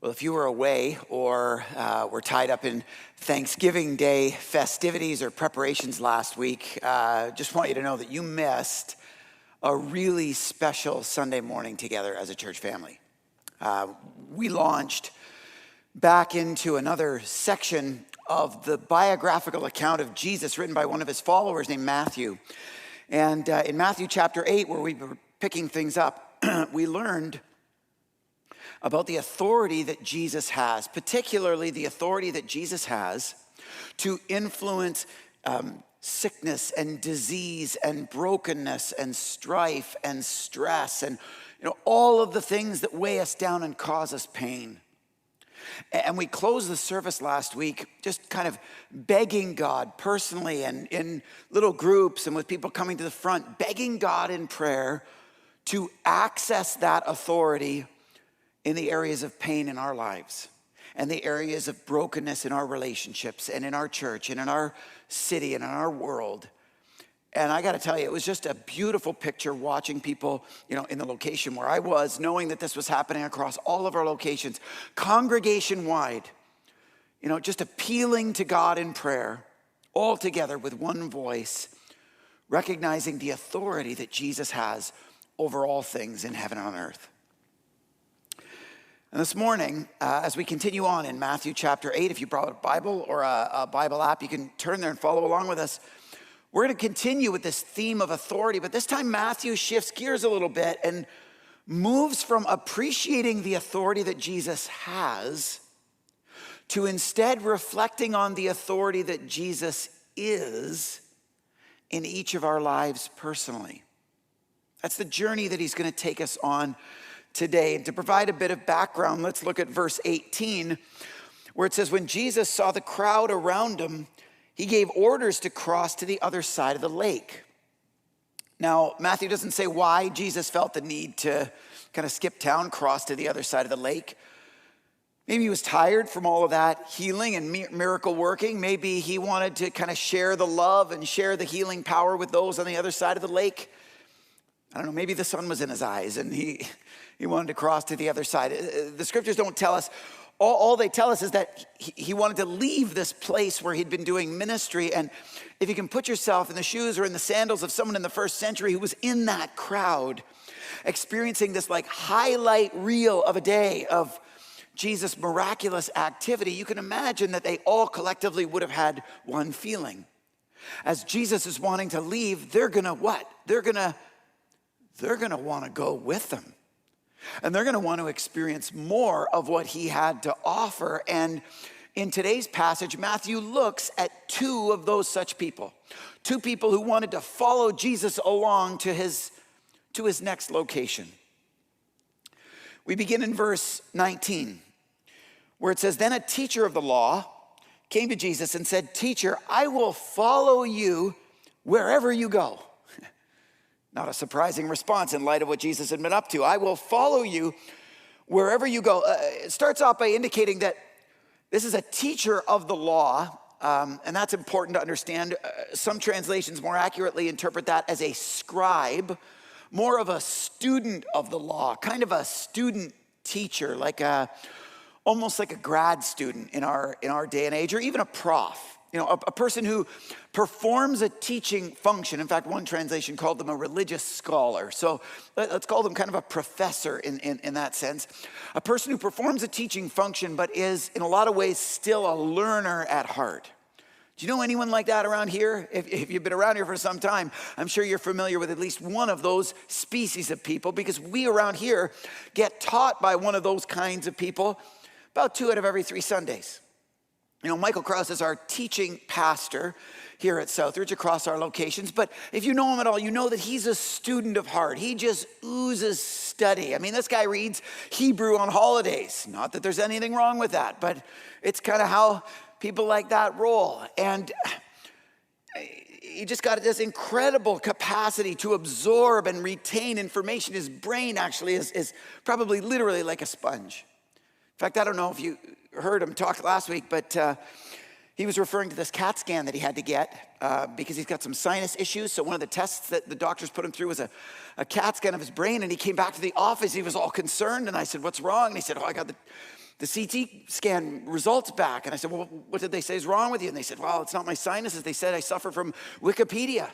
Well, if you were away or were tied up in Thanksgiving Day festivities or preparations last week, just want you to know that you missed a really special Sunday morning together as a church family. We launched back into another section of the biographical account of Jesus written by one of his followers named Matthew. And in Matthew chapter 8, where we were picking things up, we learned about the authority that Jesus has, particularly the authority that Jesus has to influence sickness and disease and brokenness and strife and stress and all of the things that weigh us down and cause us pain. And we closed the service last week just kind of begging God personally and in little groups and with people coming to the front, begging God in prayer to access that authority in the areas of pain in our lives and the areas of brokenness in our relationships and in our church and in our city and in our world. And I got to tell you, it was just a beautiful picture watching people, in the location where I was, knowing that this was happening across all of our locations, congregation-wide, just appealing to God in prayer, all together with one voice, recognizing the authority that Jesus has over all things in heaven and on earth. And this morning, as we continue on in Matthew chapter 8, if you brought a Bible or a Bible app, you can turn there and follow along with us. We're going to continue with this theme of authority, but this time Matthew shifts gears a little bit and moves from appreciating the authority that Jesus has to instead reflecting on the authority that Jesus is in each of our lives personally. That's the journey that he's going to take us on today. And to provide a bit of background, let's look at verse 18, where it says, when Jesus saw the crowd around him, he gave orders to cross to the other side of the lake. Now, Matthew doesn't say why Jesus felt the need to kind of skip town, cross to the other side of the lake. Maybe he was tired from all of that healing and miracle working. Maybe he wanted to kind of share the love and share the healing power with those on the other side of the lake. I don't know, maybe the sun was in his eyes and he wanted to cross to the other side. The scriptures don't tell us. All they tell us is that he wanted to leave this place where he'd been doing ministry. And if you can put yourself in the shoes or in the sandals of someone in the first century who was in that crowd, experiencing this like highlight reel of a day of Jesus' miraculous activity, you can imagine that they all collectively would have had one feeling. As Jesus is wanting to leave, they're gonna what? They're gonna want to go with them. And they're going to want to experience more of what he had to offer. And in today's passage, Matthew looks at two of those such people. Two people who wanted to follow Jesus along to his next location. We begin in verse 19, where it says, then a teacher of the law came to Jesus and said, "Teacher, I will follow you wherever you go." Not a surprising response in light of what Jesus had been up to. I will follow you wherever you go. It starts off by indicating that this is a teacher of the law, and that's important to understand. Some translations more accurately interpret that as a scribe, more of a student of the law, kind of a student teacher, almost like a grad student in our day and age, or even a prof. A person who performs a teaching function. In fact, one translation called them a religious scholar. So let's call them kind of a professor in that sense. A person who performs a teaching function, but is in a lot of ways still a learner at heart. Do you know anyone like that around here? If you've been around here for some time, I'm sure you're familiar with at least one of those species of people, because we around here get taught by one of those kinds of people about 2 out of every 3 Sundays. Michael Krause is our teaching pastor here at Southridge across our locations. But if you know him at all, you know that he's a student of heart. He just oozes study. I mean, this guy reads Hebrew on holidays. Not that there's anything wrong with that, but it's kind of how people like that roll. And he just got this incredible capacity to absorb and retain information. His brain actually is probably literally like a sponge. In fact, I don't know if you heard him talk last week, but he was referring to this CAT scan that he had to get because he's got some sinus issues. So one of the tests that the doctors put him through was a CAT scan of his brain, and he came back to the office. He was all concerned, and I said, "What's wrong?" And he said, "Oh, I got the CT scan results back. And I said, well, what did they say is wrong with you? And they said, well, it's not my sinuses. They said I suffer from Wikipedia. I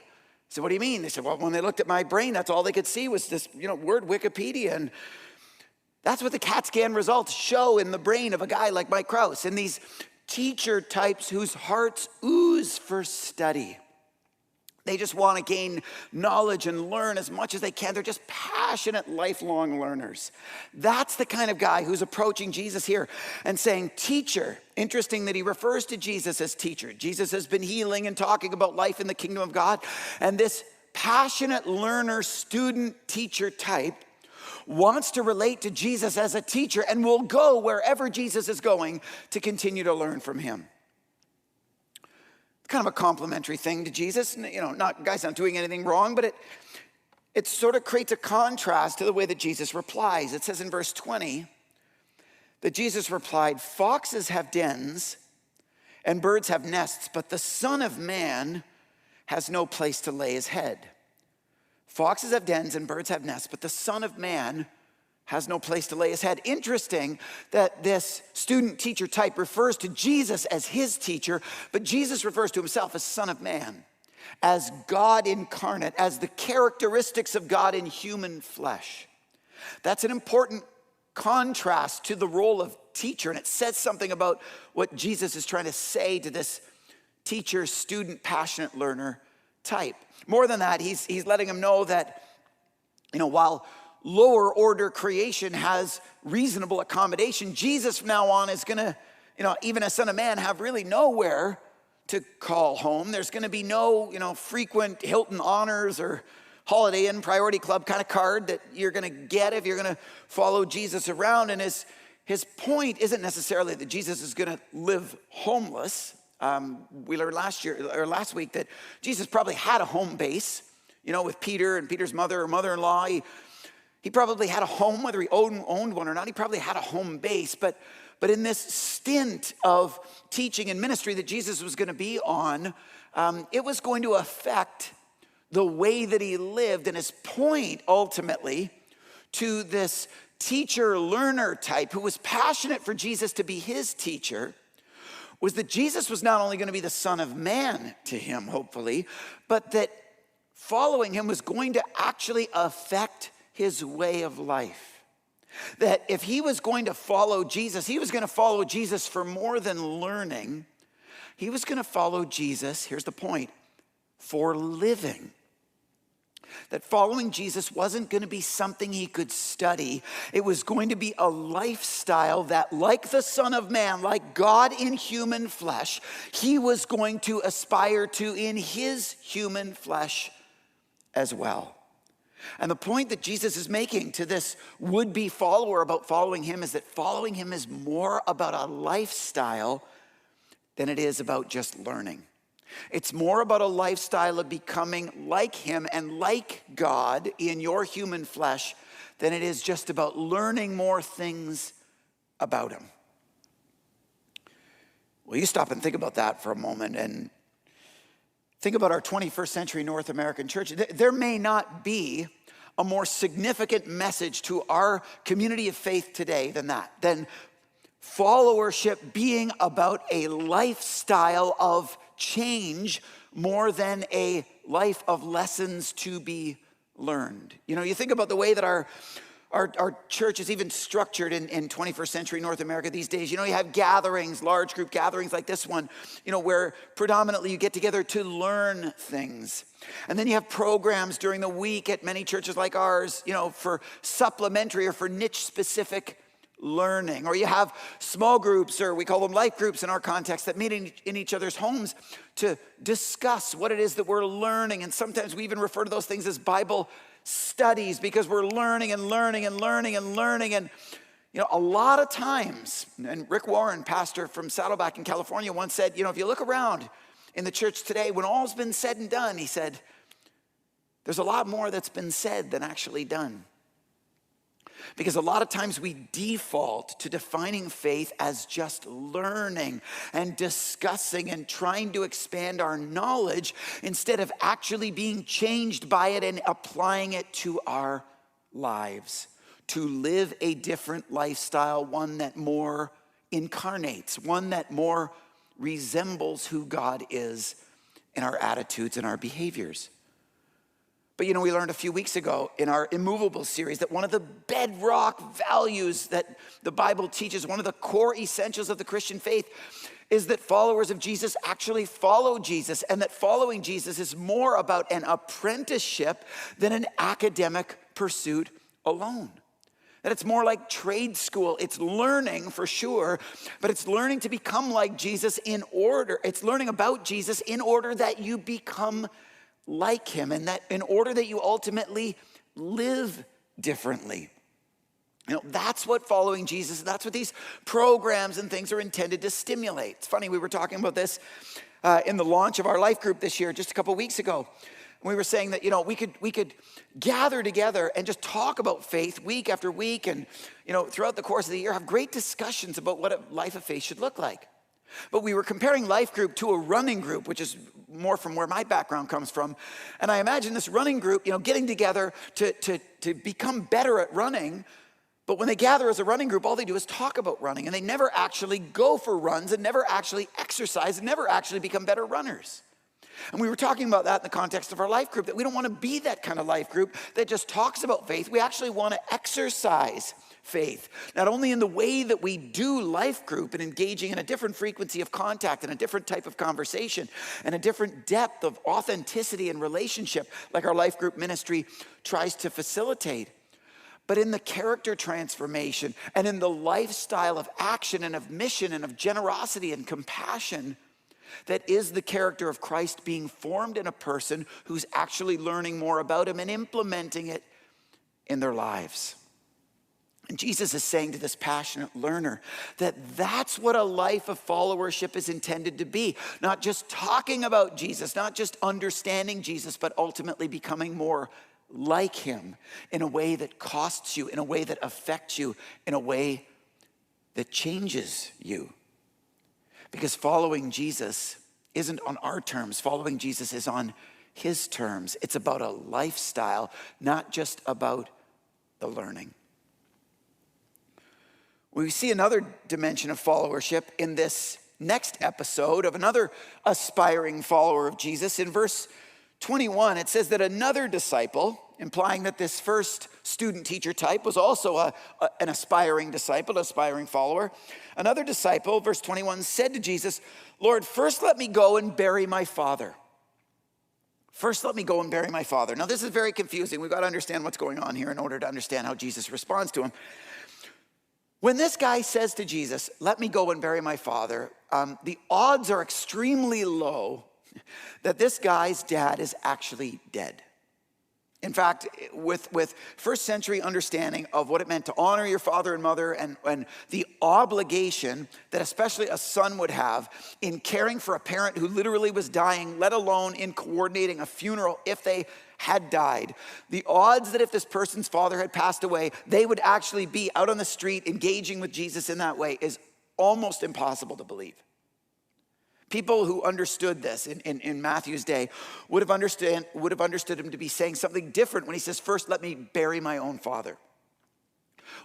said, what do you mean? They said, well, when they looked at my brain, that's all they could see was this, word Wikipedia. And that's what the CAT scan results show in the brain of a guy like Mike Krause. And these teacher types whose hearts ooze for study. They just want to gain knowledge and learn as much as they can. They're just passionate, lifelong learners. That's the kind of guy who's approaching Jesus here and saying, teacher. Interesting that he refers to Jesus as teacher. Jesus has been healing and talking about life in the kingdom of God. And this passionate learner, student, teacher type wants to relate to Jesus as a teacher and will go wherever Jesus is going to continue to learn from him. Kind of a complimentary thing to Jesus. Guy's not doing anything wrong, but it sort of creates a contrast to the way that Jesus replies. It says in verse 20 that Jesus replied, foxes have dens and birds have nests, but the Son of Man has no place to lay his head. Foxes have dens and birds have nests, but the Son of Man has no place to lay his head. Interesting that this student teacher type refers to Jesus as his teacher, but Jesus refers to himself as Son of Man, as God incarnate, as the characteristics of God in human flesh. That's an important contrast to the role of teacher, and it says something about what Jesus is trying to say to this teacher, student, passionate learner type. More than that, he's letting him know that, while lower order creation has reasonable accommodation, Jesus from now on is gonna, even as Son of Man, have really nowhere to call home. There's gonna be no, frequent Hilton Honors or Holiday Inn Priority Club kind of card that you're gonna get if you're gonna follow Jesus around. And his point isn't necessarily that Jesus is gonna live homeless. We learned last week that Jesus probably had a home base, with Peter and Peter's mother or mother-in-law. He probably had a home, whether he owned one or not. He probably had a home base. But in this stint of teaching and ministry that Jesus was going to be on, it was going to affect the way that he lived. And his point, ultimately, to this teacher-learner type who was passionate for Jesus to be his teacher, was that Jesus was not only going to be the Son of Man to him, hopefully, but that following him was going to actually affect his way of life. That if he was going to follow Jesus, he was going to follow Jesus for more than learning. He was going to follow Jesus, here's the point, for living. That following Jesus wasn't going to be something he could study. It was going to be a lifestyle that, like the Son of Man, like God in human flesh, he was going to aspire to in his human flesh as well. And the point that Jesus is making to this would-be follower about following him is that following him is more about a lifestyle than it is about just learning. It's more about a lifestyle of becoming like him and like God in your human flesh than it is just about learning more things about him. Well, you stop and think about that for a moment and think about our 21st century North American church. There may not be a more significant message to our community of faith today than that, than followership being about a lifestyle of change more than a life of lessons to be learned. You think about the way that our church is even structured in 21st century North America these days. You have gatherings, large group gatherings like this one, where predominantly you get together to learn things. And then you have programs during the week at many churches like ours, for supplementary or for niche specific learning. Or you have small groups, or we call them life groups in our context, that meet in each other's homes to discuss what it is that we're learning. And sometimes we even refer to those things as Bible studies, because we're learning and learning and learning and learning. And a lot of times, and Rick Warren, pastor from Saddleback in California, once said, if you look around in the church today, when all's been said and done, he said, there's a lot more that's been said than actually done. Because a lot of times we default to defining faith as just learning and discussing and trying to expand our knowledge instead of actually being changed by it and applying it to our lives. to live a different lifestyle, one that more incarnates, one that more resembles who God is in our attitudes and our behaviors. But we learned a few weeks ago in our Immovable series that one of the bedrock values that the Bible teaches, one of the core essentials of the Christian faith, is that followers of Jesus actually follow Jesus, and that following Jesus is more about an apprenticeship than an academic pursuit alone. That it's more like trade school. It's learning for sure, but it's learning to become like Jesus it's learning about Jesus in order that you become like him, and that in order that you ultimately live differently. That's what following Jesus, that's what these programs and things are intended to stimulate. It's funny, we were talking about this in the launch of our life group this year, just a couple weeks ago. We were saying that, we could gather together and just talk about faith week after week, and, throughout the course of the year, have great discussions about what a life of faith should look like. But we were comparing life group to a running group, which is more from where my background comes from. And I imagine this running group, getting together to become better at running. But when they gather as a running group, all they do is talk about running. And they never actually go for runs and never actually exercise and never actually become better runners. And we were talking about that in the context of our life group, that we don't want to be that kind of life group that just talks about faith. We actually want to exercise faith, not only in the way that we do life group and engaging in a different frequency of contact and a different type of conversation and a different depth of authenticity and relationship like our life group ministry tries to facilitate, but in the character transformation and in the lifestyle of action and of mission and of generosity and compassion that is the character of Christ being formed in a person who's actually learning more about him and implementing it in their lives. And Jesus is saying to this passionate learner that that's what a life of followership is intended to be. Not just talking about Jesus, not just understanding Jesus, but ultimately becoming more like him in a way that costs you, in a way that affects you, in a way that changes you. Because following Jesus isn't on our terms. Following Jesus is on his terms. It's about a lifestyle, not just about the learning. We see another dimension of followership in this next episode of another aspiring follower of Jesus. In verse 21, it says that another disciple, implying that this first student teacher type was also an aspiring disciple, an aspiring follower. Another disciple, verse 21, said to Jesus, "Lord, first let me go and bury my father." First, let me go and bury my father. Now, this is very confusing. We've got to understand what's going on here in order to understand how Jesus responds to him. When this guy says to Jesus, "Let me go and bury my father," the odds are extremely low that this guy's dad is actually dead. In fact, with first century understanding of what it meant to honor your father and mother and the obligation that especially a son would have in caring for a parent who literally was dying, let alone in coordinating a funeral if they had died, the odds that if this person's father had passed away, they would actually be out on the street engaging with Jesus in that way is almost impossible to believe. People who understood this in Matthew's day would have understood him to be saying something different when he says, "First, let me bury my own father."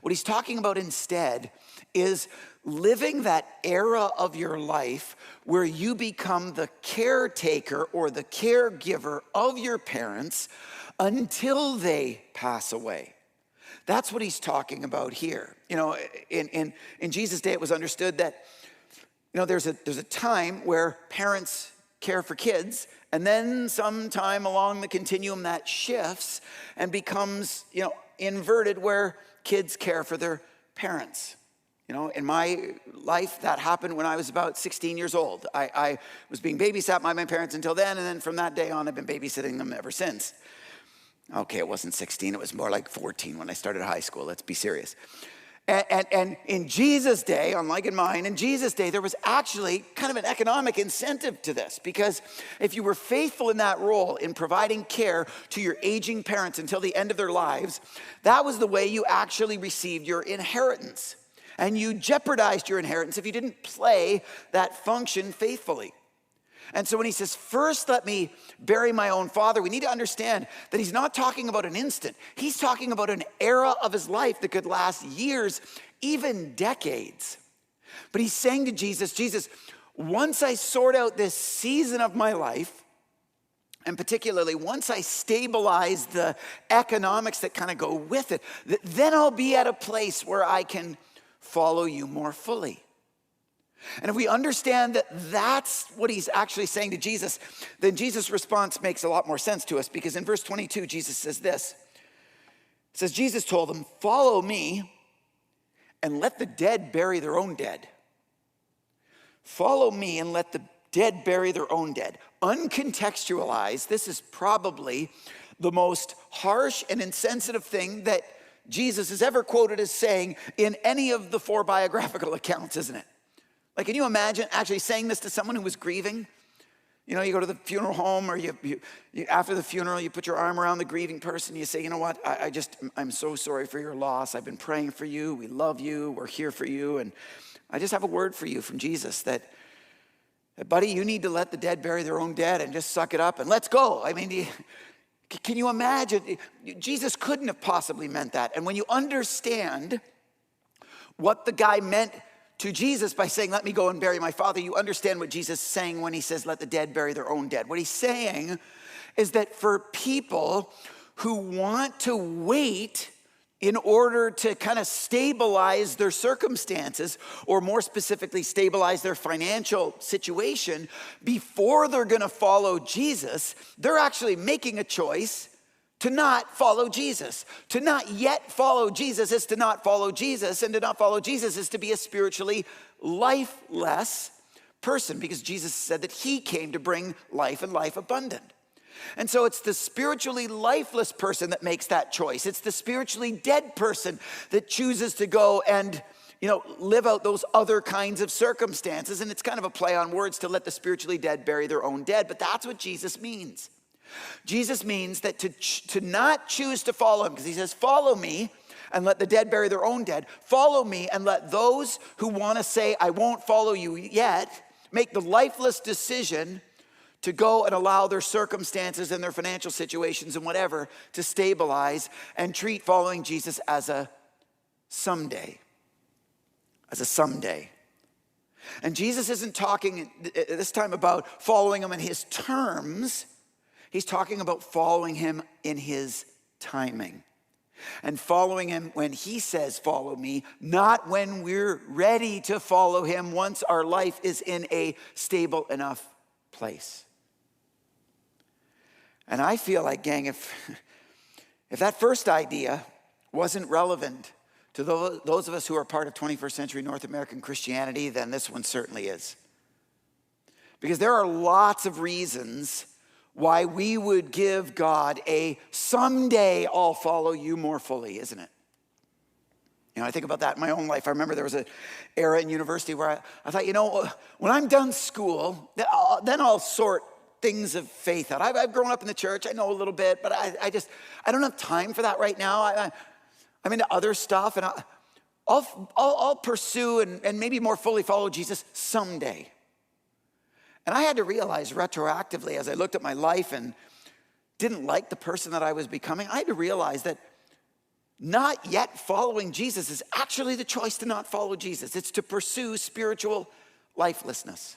What he's talking about instead is living that era of your life where you become the caretaker or the caregiver of your parents until they pass away. That's what he's talking about here. In Jesus' day, it was understood that there's a time where parents care for kids, and then sometime along the continuum that shifts and becomes, inverted where kids care for their parents. In my life, that happened when I was about 16 years old. I was being babysat by my parents until then, and then from that day on, I've been babysitting them ever since. Okay, it wasn't 16, it was more like 14 when I started high school, let's be serious. And in Jesus' day, unlike in mine, in Jesus' day, there was actually kind of an economic incentive to this, because if you were faithful in that role in providing care to your aging parents until the end of their lives, that was the way you actually received your inheritance. And you jeopardized your inheritance if you didn't play that function faithfully. And so when he says, first let me bury my own father, we need to understand that he's not talking about an instant. He's talking about an era of his life that could last years, even decades. But he's saying to Jesus, once I sort out this season of my life, and particularly once I stabilize the economics that kind of go with it, then I'll be at a place where I can follow you more fully. And if we understand that that's what he's actually saying to Jesus, then Jesus' response makes a lot more sense to us, because in verse 22, Jesus says this. It says, Jesus told them, follow me and let the dead bury their own dead. Follow me and let the dead bury their own dead. Uncontextualized, this is probably the most harsh and insensitive thing that Jesus is ever quoted as saying in any of the 4 biographical accounts, isn't it? Like, can you imagine actually saying this to someone who was grieving? You know, you go to the funeral home, or you after the funeral, you put your arm around the grieving person. You say, you know what, I'm so sorry for your loss. I've been praying for you. We love you. We're here for you. And I just have a word for you from Jesus that buddy, you need to let the dead bury their own dead and just suck it up and let's go. I mean, can you imagine? Jesus couldn't have possibly meant that. And when you understand what the guy meant to Jesus by saying, let me go and bury my father, you understand what Jesus is saying when he says, let the dead bury their own dead. What he's saying is that for people who want to wait in order to kind of stabilize their circumstances, or more specifically, stabilize their financial situation before they're gonna follow Jesus, they're actually making a choice to not follow Jesus. To not yet follow Jesus is to not follow Jesus, and to not follow Jesus is to be a spiritually lifeless person, because Jesus said that he came to bring life and life abundant. And so it's the spiritually lifeless person that makes that choice. It's the spiritually dead person that chooses to go and, live out those other kinds of circumstances. And it's kind of a play on words to let the spiritually dead bury their own dead, but that's what Jesus means. Jesus means that to not choose to follow him, because he says, follow me and let the dead bury their own dead. Follow me and let those who want to say, I won't follow you yet, make the lifeless decision to go and allow their circumstances and their financial situations and whatever to stabilize and treat following Jesus as a someday. As a someday. And Jesus isn't talking this time about following him in his terms. He's talking about following him in his timing. And following him when he says, follow me, not when we're ready to follow him once our life is in a stable enough place. And I feel like, gang, if that first idea wasn't relevant to those of us who are part of 21st century North American Christianity, then this one certainly is. Because there are lots of reasons why we would give God a someday I'll follow you more fully, isn't it? I think about that in my own life. I remember there was an era in university where I thought, when I'm done school, then I'll sort things of faith out. I've grown up in the church. I know a little bit, but I don't have time for that right now. I'm into other stuff, and I'll pursue and maybe more fully follow Jesus someday. And I had to realize retroactively, as I looked at my life and didn't like the person that I was becoming, I had to realize that not yet following Jesus is actually the choice to not follow Jesus. It's to pursue spiritual lifelessness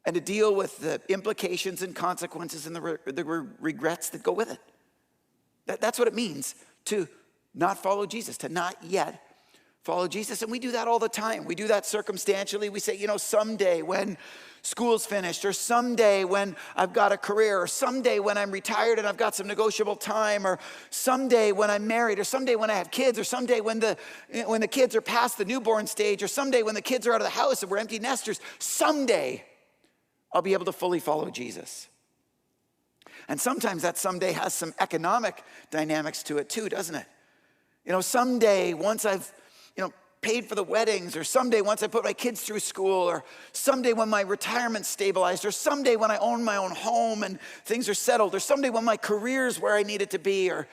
and to deal with the implications and consequences and the regrets that go with it. That's what it means to not follow Jesus, to not yet follow Jesus. And we do that all the time. We do that circumstantially. We say, someday when school's finished, or someday when I've got a career, or someday when I'm retired and I've got some negotiable time, or someday when I'm married, or someday when I have kids, or someday when the kids are past the newborn stage, or someday when the kids are out of the house and we're empty nesters, someday I'll be able to fully follow Jesus. And sometimes that someday has some economic dynamics to it too, doesn't it? Someday once I've paid for the weddings, or someday once I put my kids through school, or someday when my retirement's stabilized, or someday when I own my own home and things are settled, or someday when my career's where I need it to be, or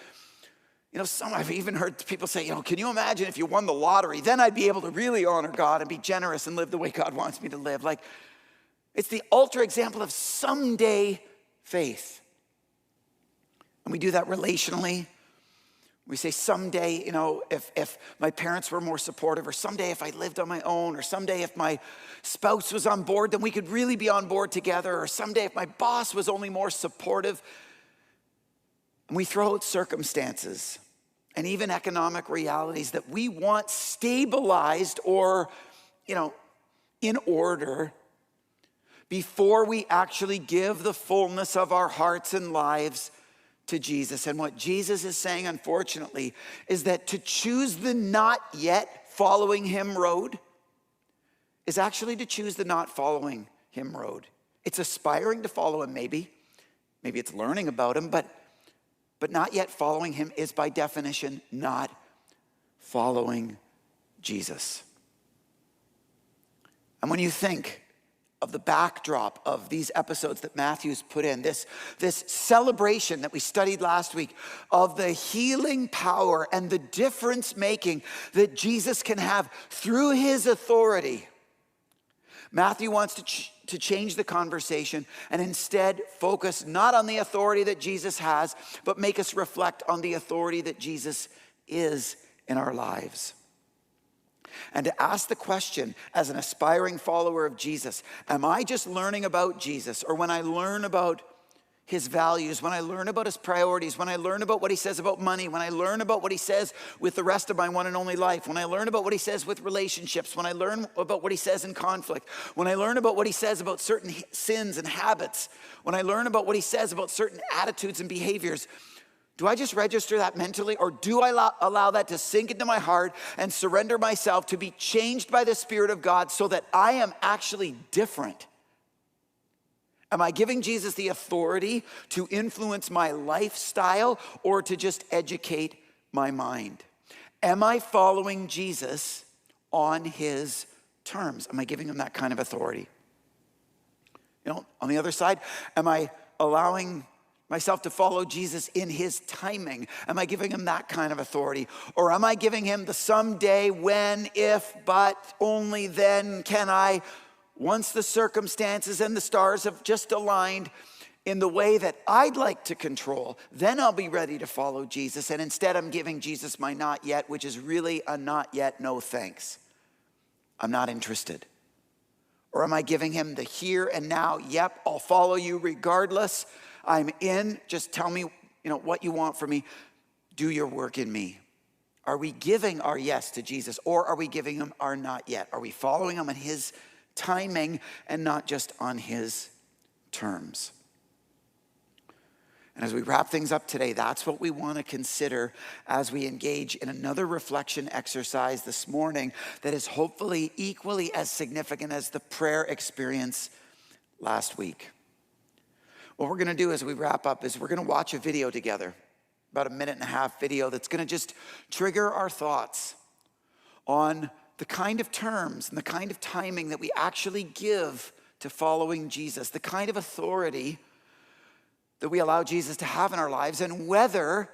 I've even heard people say, can you imagine if you won the lottery? Then I'd be able to really honor God and be generous and live the way God wants me to live. Like, It's the ultra example of someday faith. And we do that relationally. We say someday, if my parents were more supportive, or someday if I lived on my own, or someday if my spouse was on board, then we could really be on board together, or someday if my boss was only more supportive. And we throw out circumstances and even economic realities that we want stabilized or, in order before we actually give the fullness of our hearts and lives to Jesus. And what Jesus is saying, unfortunately, is that to choose the not yet following him road is actually to choose the not following him road. It's aspiring to follow him, maybe it's learning about him, but not yet following him is by definition not following Jesus. And when you think of the backdrop of these episodes that Matthew's put in, this celebration that we studied last week of the healing power and the difference making that Jesus can have through his authority, Matthew wants to change the conversation and instead focus not on the authority that Jesus has, but make us reflect on the authority that Jesus is in our lives. And to ask the question as an aspiring follower of Jesus, am I just learning about Jesus? Or when I learn about his values, when I learn about his priorities, when I learn about what he says about money, when I learn about what he says with the rest of my one and only life, when I learn about what he says with relationships, when I learn about what he says in conflict, when I learn about what he says about certain sins and habits, when I learn about what he says about certain attitudes and behaviors, do I just register that mentally, or do I allow that to sink into my heart and surrender myself to be changed by the Spirit of God so that I am actually different? Am I giving Jesus the authority to influence my lifestyle or to just educate my mind? Am I following Jesus on his terms? Am I giving him that kind of authority? On the other side, am I allowing myself to follow Jesus in his timing? Am I giving him that kind of authority? Or am I giving him the someday, when, if, but, only then can I, once the circumstances and the stars have just aligned in the way that I'd like to control, then I'll be ready to follow Jesus. And instead I'm giving Jesus my not yet, which is really a not yet, no thanks. I'm not interested. Or am I giving him the here and now, yep, I'll follow you regardless. I'm in, just tell me, what you want from me. Do your work in me. Are we giving our yes to Jesus, or are we giving him our not yet? Are we following him in his timing and not just on his terms? And as we wrap things up today, that's what we want to consider as we engage in another reflection exercise this morning that is hopefully equally as significant as the prayer experience last week. What we're going to do as we wrap up is we're going to watch a video together, about a 1.5-minute video that's going to just trigger our thoughts on the kind of terms and the kind of timing that we actually give to following Jesus, the kind of authority that we allow Jesus to have in our lives, and whether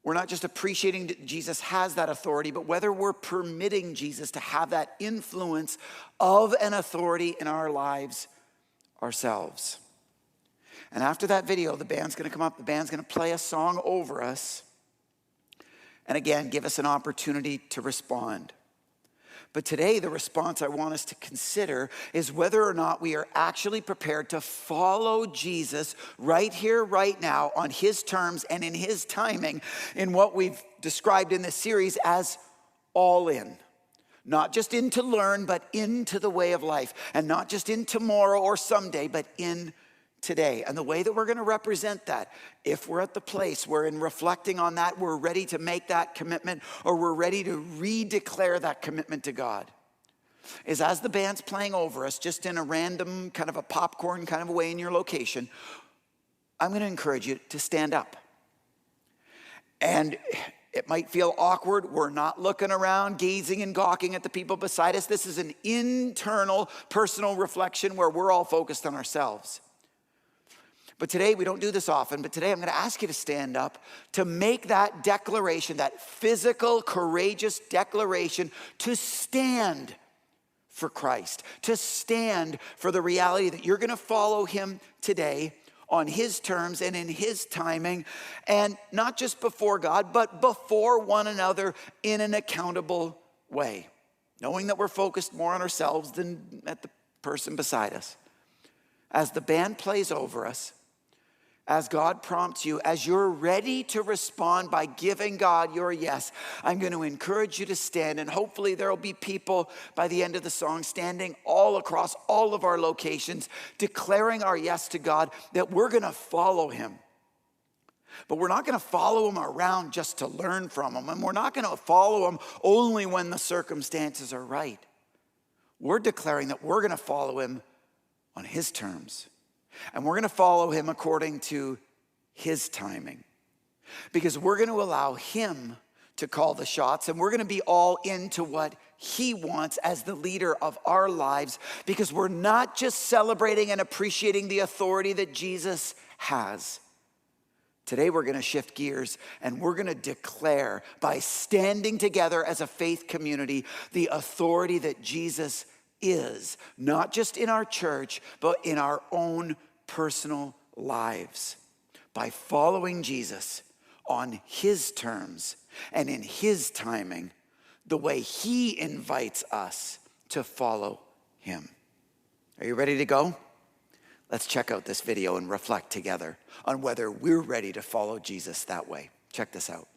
we're not just appreciating that Jesus has that authority, but whether we're permitting Jesus to have that influence of an authority in our lives ourselves. And after that video, the band's going to come up, the band's going to play a song over us, and again, give us an opportunity to respond. But today, the response I want us to consider is whether or not we are actually prepared to follow Jesus right here, right now, on his terms and in his timing, in what we've described in this series as all in. Not just in to learn, but into the way of life. And not just in tomorrow or someday, but in today. And the way that we're going to represent that, if we're at the place where in reflecting on that, we're ready to make that commitment, or we're ready to redeclare that commitment to God, is as the band's playing over us, just in a random kind of a popcorn kind of a way in your location, I'm going to encourage you to stand up. And it might feel awkward. We're not looking around, gazing and gawking at the people beside us. This is an internal, personal reflection where we're all focused on ourselves. But today, we don't do this often, but today I'm going to ask you to stand up to make that declaration, that physical, courageous declaration to stand for Christ, to stand for the reality that you're going to follow him today on his terms and in his timing, and not just before God, but before one another in an accountable way, knowing that we're focused more on ourselves than at the person beside us. As the band plays over us, as God prompts you, as you're ready to respond by giving God your yes, I'm going to encourage you to stand, and hopefully there will be people by the end of the song standing all across all of our locations, declaring our yes to God, that we're going to follow him. But we're not going to follow him around just to learn from him, and we're not going to follow him only when the circumstances are right. We're declaring that we're going to follow him on his terms. And we're going to follow him according to his timing, because we're going to allow him to call the shots, and we're going to be all into what he wants as the leader of our lives, because we're not just celebrating and appreciating the authority that Jesus has. Today we're going to shift gears, and we're going to declare, by standing together as a faith community, the authority that Jesus is, not just in our church, but in our own personal lives, by following Jesus on his terms and in his timing, the way he invites us to follow him. Are you ready to go? Let's check out this video and reflect together on whether we're ready to follow Jesus that way. Check this out.